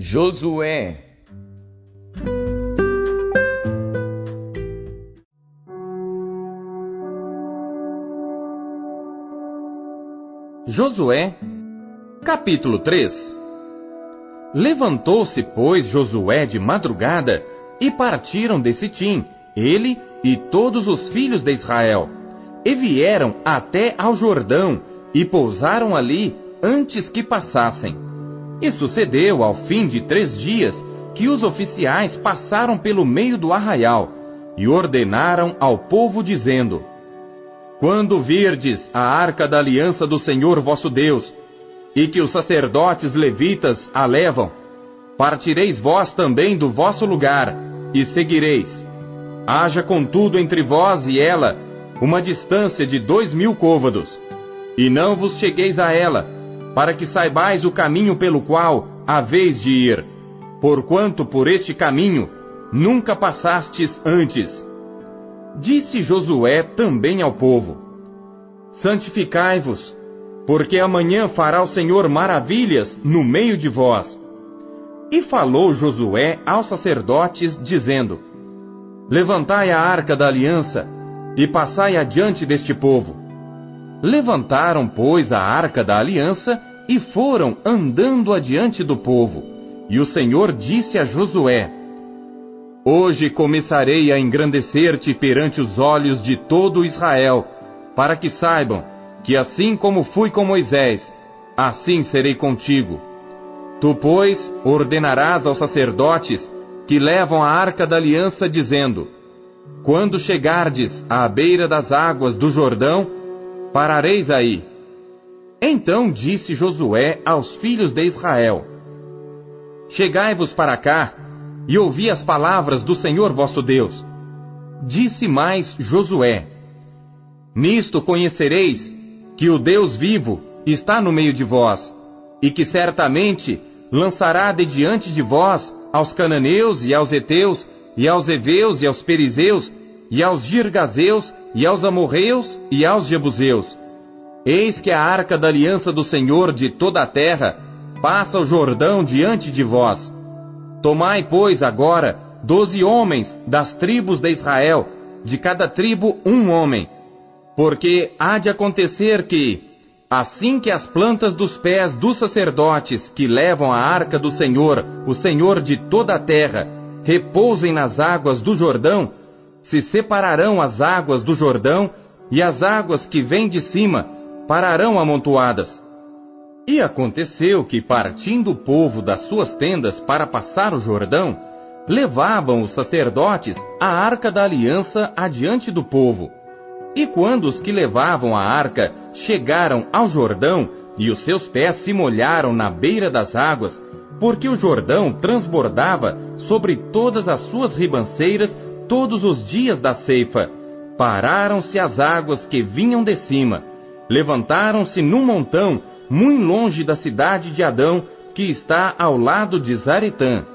Josué. Josué, capítulo 3. Levantou-se, pois, Josué de madrugada, e partiram de Sitim, ele e todos os filhos de Israel, e vieram até ao Jordão, e pousaram ali antes que passassem. E sucedeu, ao fim de 3 dias, que os oficiais passaram pelo meio do arraial, e ordenaram ao povo, dizendo: Quando virdes a arca da aliança do Senhor vosso Deus, e que os sacerdotes levitas a levam, partireis vós também do vosso lugar, e seguireis. Haja contudo entre vós e ela uma distância de 2000 côvados, e não vos chegueis a ela, para que saibais o caminho pelo qual haveis de ir, porquanto por este caminho nunca passastes antes. Disse Josué também ao povo: Santificai-vos, porque amanhã fará o Senhor maravilhas no meio de vós. E falou Josué aos sacerdotes, dizendo: Levantai a arca da aliança, e passai adiante deste povo. Levantaram, pois, a arca da aliança, e foram andando adiante do povo. E o Senhor disse a Josué: Hoje começarei a engrandecer-te perante os olhos de todo Israel, para que saibam que assim como fui com Moisés, assim serei contigo. Tu, pois, ordenarás aos sacerdotes que levam a arca da aliança, dizendo: Quando chegardes à beira das águas do Jordão, parareis aí. Então disse Josué aos filhos de Israel: Chegai-vos para cá, e ouvi as palavras do Senhor vosso Deus. Disse mais Josué: Nisto conhecereis que o Deus vivo está no meio de vós, e que certamente lançará de diante de vós aos cananeus e aos heteus, e aos heveus e aos perizeus, e aos girgazeus, e aos amorreus e aos jebuseus. Eis que a arca da aliança do Senhor de toda a terra passa o Jordão diante de vós. Tomai, pois, agora 12 homens das tribos de Israel, de cada tribo 1 homem, porque há de acontecer que, assim que as plantas dos pés dos sacerdotes que levam a arca do Senhor, o Senhor de toda a terra, repousem nas águas do Jordão, se separarão as águas do Jordão, e as águas que vêm de cima pararão amontoadas. E aconteceu que, partindo o povo das suas tendas para passar o Jordão, levavam os sacerdotes a arca da aliança adiante do povo. E quando os que levavam a arca chegaram ao Jordão, e os seus pés se molharam na beira das águas, porque o Jordão transbordava sobre todas as suas ribanceiras todos os dias da ceifa, pararam-se as águas que vinham de cima, levantaram-se num montão, muito longe da cidade de Adão, que está ao lado de Zaretã.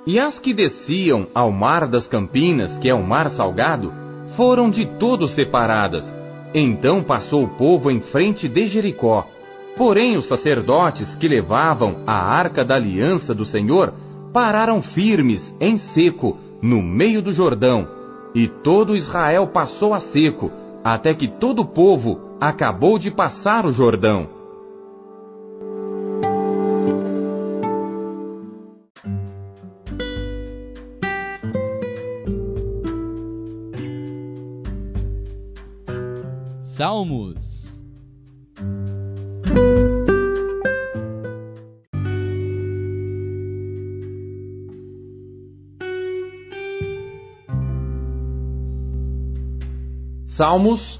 E as que desciam ao mar das Campinas, que é o mar salgado, foram de todo separadas. Então passou o povo em frente de Jericó. Porém os sacerdotes que levavam a arca da aliança do Senhor pararam firmes em seco, no meio do Jordão. E todo Israel passou a seco, até que todo o povo acabou de passar o Jordão. Salmos. Salmos,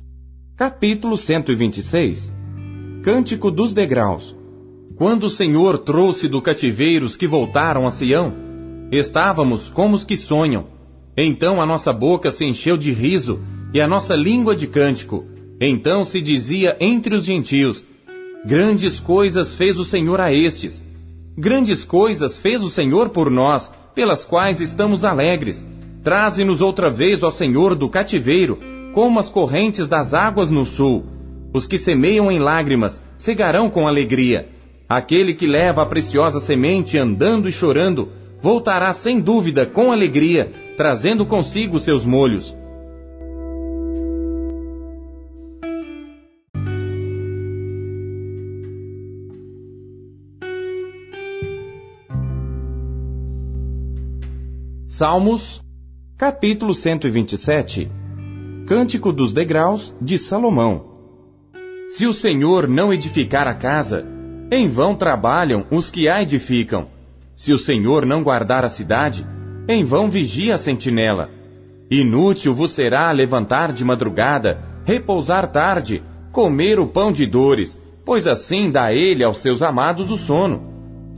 capítulo 126. Cântico dos degraus. Quando o Senhor trouxe do cativeiro os que voltaram a Sião, estávamos como os que sonham. Então a nossa boca se encheu de riso e a nossa língua de cântico. Então se dizia entre os gentios: Grandes coisas fez o Senhor a estes. Grandes coisas fez o Senhor por nós, pelas quais estamos alegres. Traze-nos outra vez, ó Senhor, do cativeiro, como as correntes das águas no sul. Os que semeiam em lágrimas cegarão com alegria. Aquele que leva a preciosa semente andando e chorando, voltará sem dúvida com alegria, trazendo consigo seus molhos. Salmos, capítulo 127. Cântico dos degraus de Salomão. Se o Senhor não edificar a casa, em vão trabalham os que a edificam. Se o Senhor não guardar a cidade, em vão vigia a sentinela. Inútil vos será levantar de madrugada, repousar tarde, comer o pão de dores, pois assim dá ele aos seus amados o sono.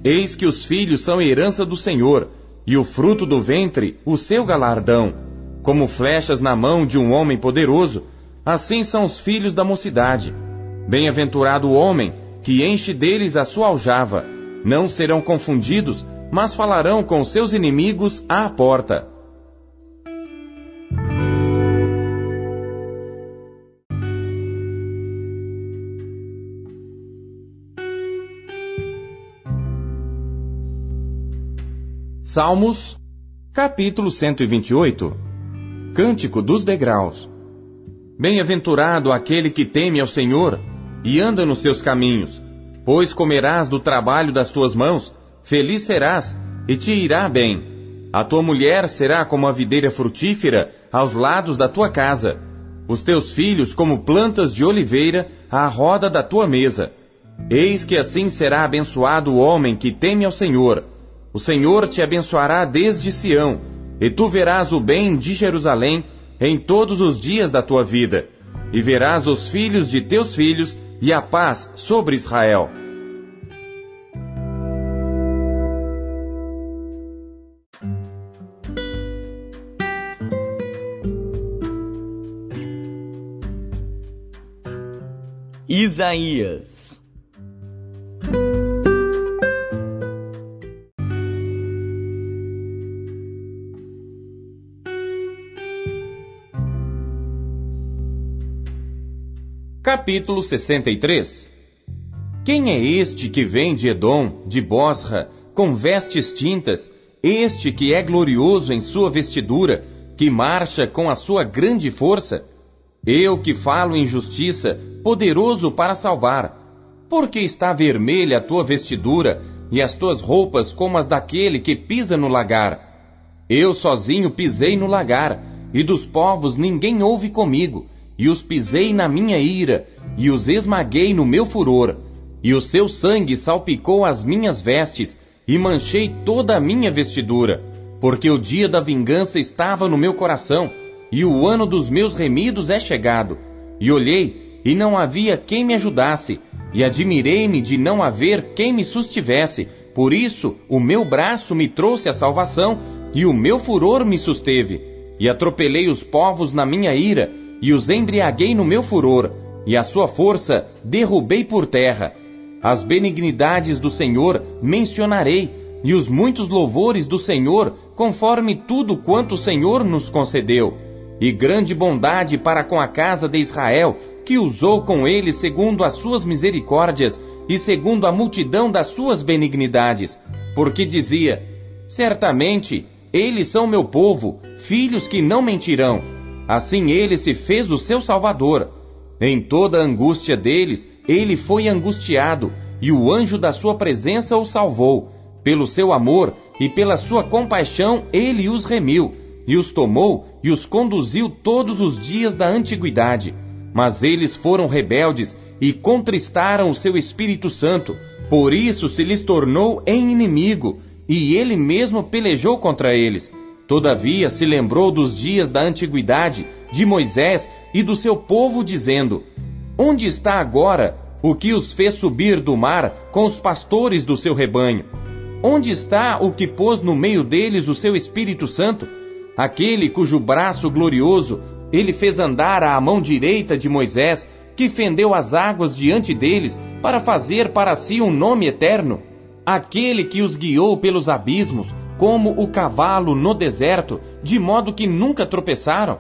Eis que os filhos são herança do Senhor, e o fruto do ventre o seu galardão. Como flechas na mão de um homem poderoso, assim são os filhos da mocidade. Bem-aventurado o homem que enche deles a sua aljava. Não serão confundidos, mas falarão com seus inimigos à porta. Salmos, capítulo 128. Cântico dos degraus. Bem-aventurado aquele que teme ao Senhor e anda nos seus caminhos, pois comerás do trabalho das tuas mãos, feliz serás e te irá bem. A tua mulher será como a videira frutífera aos lados da tua casa, os teus filhos como plantas de oliveira à roda da tua mesa. Eis que assim será abençoado o homem que teme ao Senhor. O Senhor te abençoará desde Sião, e tu verás o bem de Jerusalém em todos os dias da tua vida, e verás os filhos de teus filhos e a paz sobre Israel. Isaías. Capítulo 63. Quem é este que vem de Edom, de Bosra, com vestes tintas, este que é glorioso em sua vestidura, que marcha com a sua grande força? Eu que falo em justiça, poderoso para salvar. Porque está vermelha a tua vestidura, e as tuas roupas como as daquele que pisa no lagar? Eu sozinho pisei no lagar, e dos povos ninguém houve comigo. E os pisei na minha ira, e os esmaguei no meu furor. E o seu sangue salpicou as minhas vestes, e manchei toda a minha vestidura. Porque o dia da vingança estava no meu coração, e o ano dos meus remidos é chegado. E olhei, e não havia quem me ajudasse, e admirei-me de não haver quem me sustivesse. Por isso o meu braço me trouxe a salvação, e o meu furor me susteve. E atropelei os povos na minha ira, e os embriaguei no meu furor, e a sua força derrubei por terra. As benignidades do Senhor mencionarei, e os muitos louvores do Senhor, conforme tudo quanto o Senhor nos concedeu. E grande bondade para com a casa de Israel, que usou com ele segundo as suas misericórdias, e segundo a multidão das suas benignidades. Porque dizia: certamente, eles são meu povo, filhos que não mentirão. Assim ele se fez o seu Salvador. Em toda a angústia deles, ele foi angustiado, e o anjo da sua presença o salvou. Pelo seu amor e pela sua compaixão ele os remiu, e os tomou e os conduziu todos os dias da antiguidade. Mas eles foram rebeldes e contristaram o seu Espírito Santo. Por isso se lhes tornou em inimigo, e ele mesmo pelejou contra eles. Todavia se lembrou dos dias da antiguidade, de Moisés e do seu povo, dizendo: onde está agora o que os fez subir do mar com os pastores do seu rebanho? Onde está o que pôs no meio deles o seu Espírito Santo? Aquele cujo braço glorioso ele fez andar à mão direita de Moisés, que fendeu as águas diante deles, para fazer para si um nome eterno? Aquele que os guiou pelos abismos, como o cavalo no deserto, de modo que nunca tropeçaram?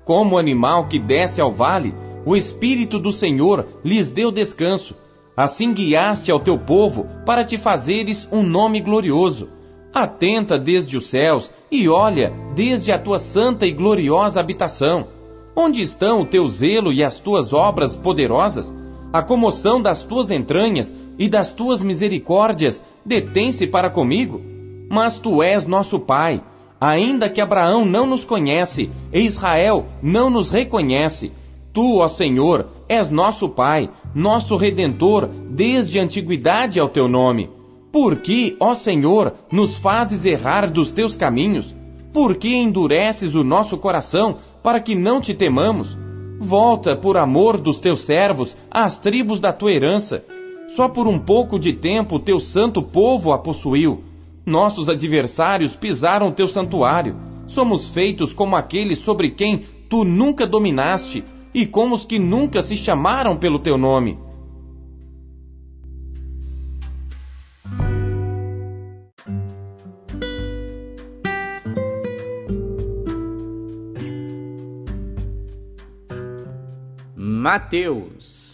Como o animal que desce ao vale, o Espírito do Senhor lhes deu descanso. Assim guiaste ao teu povo para te fazeres um nome glorioso. Atenta desde os céus e olha desde a tua santa e gloriosa habitação. Onde estão o teu zelo e as tuas obras poderosas? A comoção das tuas entranhas e das tuas misericórdias detém-se para comigo? Mas tu és nosso Pai, ainda que Abraão não nos conhece e Israel não nos reconhece. Tu, ó Senhor, és nosso Pai, nosso Redentor, desde a antiguidade ao teu nome. Por que, ó Senhor, nos fazes errar dos teus caminhos? Por que endureces o nosso coração para que não te temamos? Volta, por amor dos teus servos, às tribos da tua herança. Só por um pouco de tempo teu santo povo a possuiu. Nossos adversários pisaram teu santuário. Somos feitos como aqueles sobre quem tu nunca dominaste, e como os que nunca se chamaram pelo teu nome. Mateus.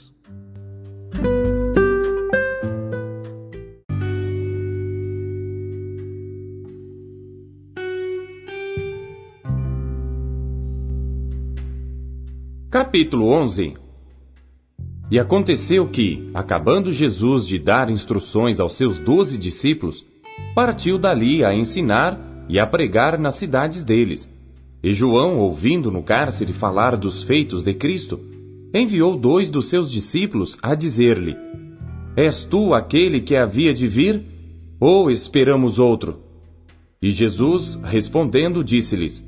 Capítulo 11. E aconteceu que, acabando Jesus de dar instruções aos seus 12 discípulos, partiu dali a ensinar e a pregar nas cidades deles. E João, ouvindo no cárcere falar dos feitos de Cristo, enviou 2 dos seus discípulos a dizer-lhe: És tu aquele que havia de vir, ou esperamos outro? E Jesus, respondendo, disse-lhes: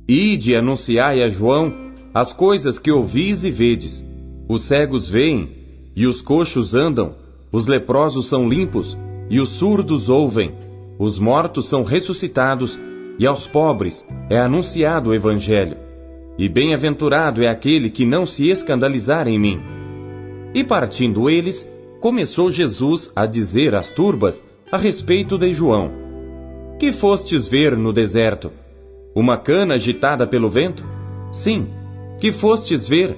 Ide e anunciai a João as coisas que ouvis e vedes. Os cegos veem, e os coxos andam, os leprosos são limpos, e os surdos ouvem, os mortos são ressuscitados, e aos pobres é anunciado o Evangelho. E bem-aventurado é aquele que não se escandalizar em mim. E partindo eles, começou Jesus a dizer às turbas a respeito de João: Que fostes ver no deserto? Uma cana agitada pelo vento? Sim. Que fostes ver?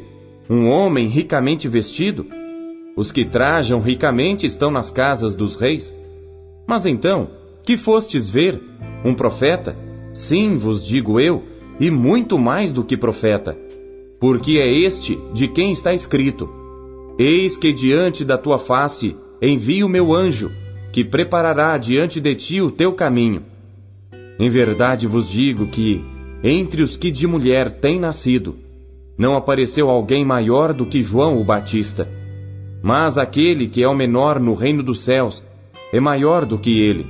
Um homem ricamente vestido? Os que trajam ricamente estão nas casas dos reis. Mas então, que fostes ver? Um profeta? Sim, vos digo eu, e muito mais do que profeta. Porque é este de quem está escrito: Eis que diante da tua face envio o meu anjo, que preparará diante de ti o teu caminho. Em verdade vos digo que, entre os que de mulher têm nascido, não apareceu alguém maior do que João o Batista. Mas aquele que é o menor no reino dos céus é maior do que ele.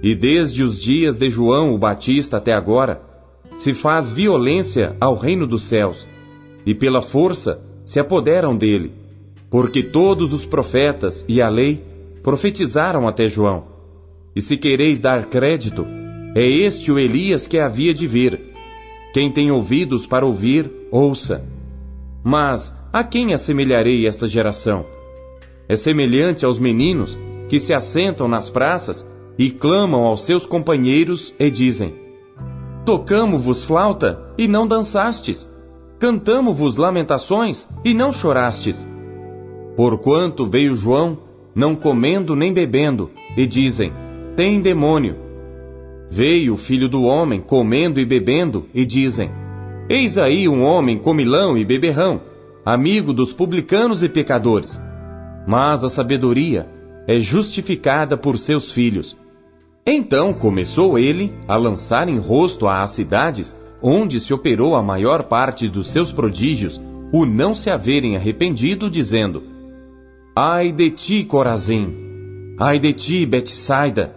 E desde os dias de João o Batista até agora, se faz violência ao reino dos céus, e pela força se apoderam dele, porque todos os profetas e a lei profetizaram até João. E se quereis dar crédito, é este o Elias que havia de vir. Quem tem ouvidos para ouvir, ouça. Mas a quem assemelharei esta geração? É semelhante aos meninos que se assentam nas praças e clamam aos seus companheiros e dizem: Tocamo-vos flauta e não dançastes, cantamo-vos lamentações e não chorastes. Porquanto veio João, não comendo nem bebendo, e dizem: Tem demônio. Veio o Filho do Homem comendo e bebendo, e dizem: Eis aí um homem comilão e beberrão, amigo dos publicanos e pecadores. Mas a sabedoria é justificada por seus filhos. Então começou ele a lançar em rosto às cidades, onde se operou a maior parte dos seus prodígios, o não se haverem arrependido, dizendo: Ai de ti, Corazim! Ai de ti, Betsaida!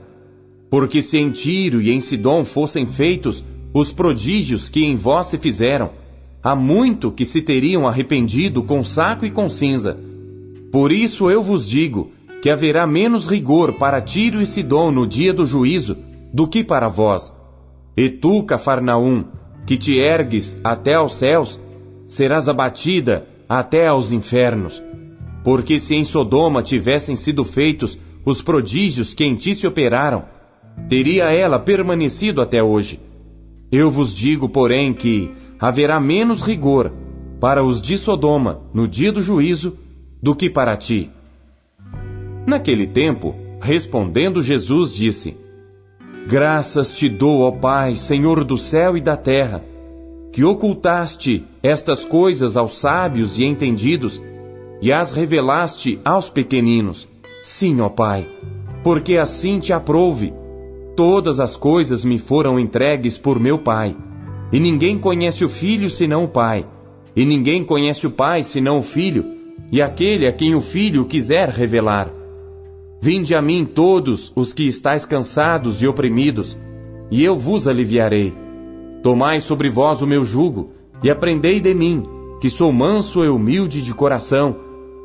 Porque se em Tiro e em Sidom fossem feitos os prodígios que em vós se fizeram, há muito que se teriam arrependido com saco e com cinza. Por isso eu vos digo que haverá menos rigor para Tiro e Sidom no dia do juízo do que para vós. E tu, Cafarnaum, que te ergues até aos céus, serás abatida até aos infernos. Porque se em Sodoma tivessem sido feitos os prodígios que em ti se operaram, teria ela permanecido até hoje. Eu vos digo, porém, que haverá menos rigor para os de Sodoma no dia do juízo do que para ti. Naquele tempo, respondendo Jesus, disse: Graças te dou, ó Pai, Senhor do céu e da terra, que ocultaste estas coisas aos sábios e entendidos e as revelaste aos pequeninos. Sim, ó Pai, porque assim te aprouve. Todas as coisas me foram entregues por meu Pai, e ninguém conhece o Filho senão o Pai, e ninguém conhece o Pai senão o Filho, e aquele a quem o Filho quiser revelar. Vinde a mim todos os que estáis cansados e oprimidos, e eu vos aliviarei. Tomai sobre vós o meu jugo, e aprendei de mim, que sou manso e humilde de coração,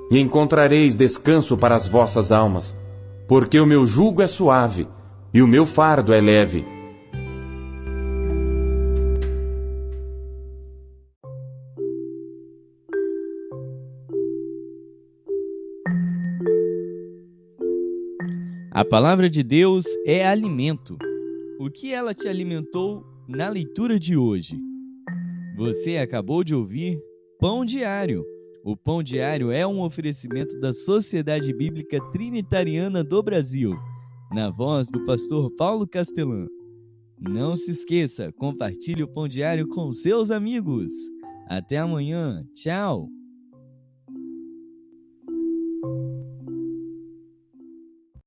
e encontrareis descanso para as vossas almas, porque o meu jugo é suave, e o meu fardo é leve. A palavra de Deus é alimento. O que ela te alimentou na leitura de hoje? Você acabou de ouvir Pão Diário. O Pão Diário é um oferecimento da Sociedade Bíblica Trinitariana do Brasil, na voz do pastor Paulo Castelã. Não se esqueça, compartilhe o Pão Diário com seus amigos. Até amanhã. Tchau!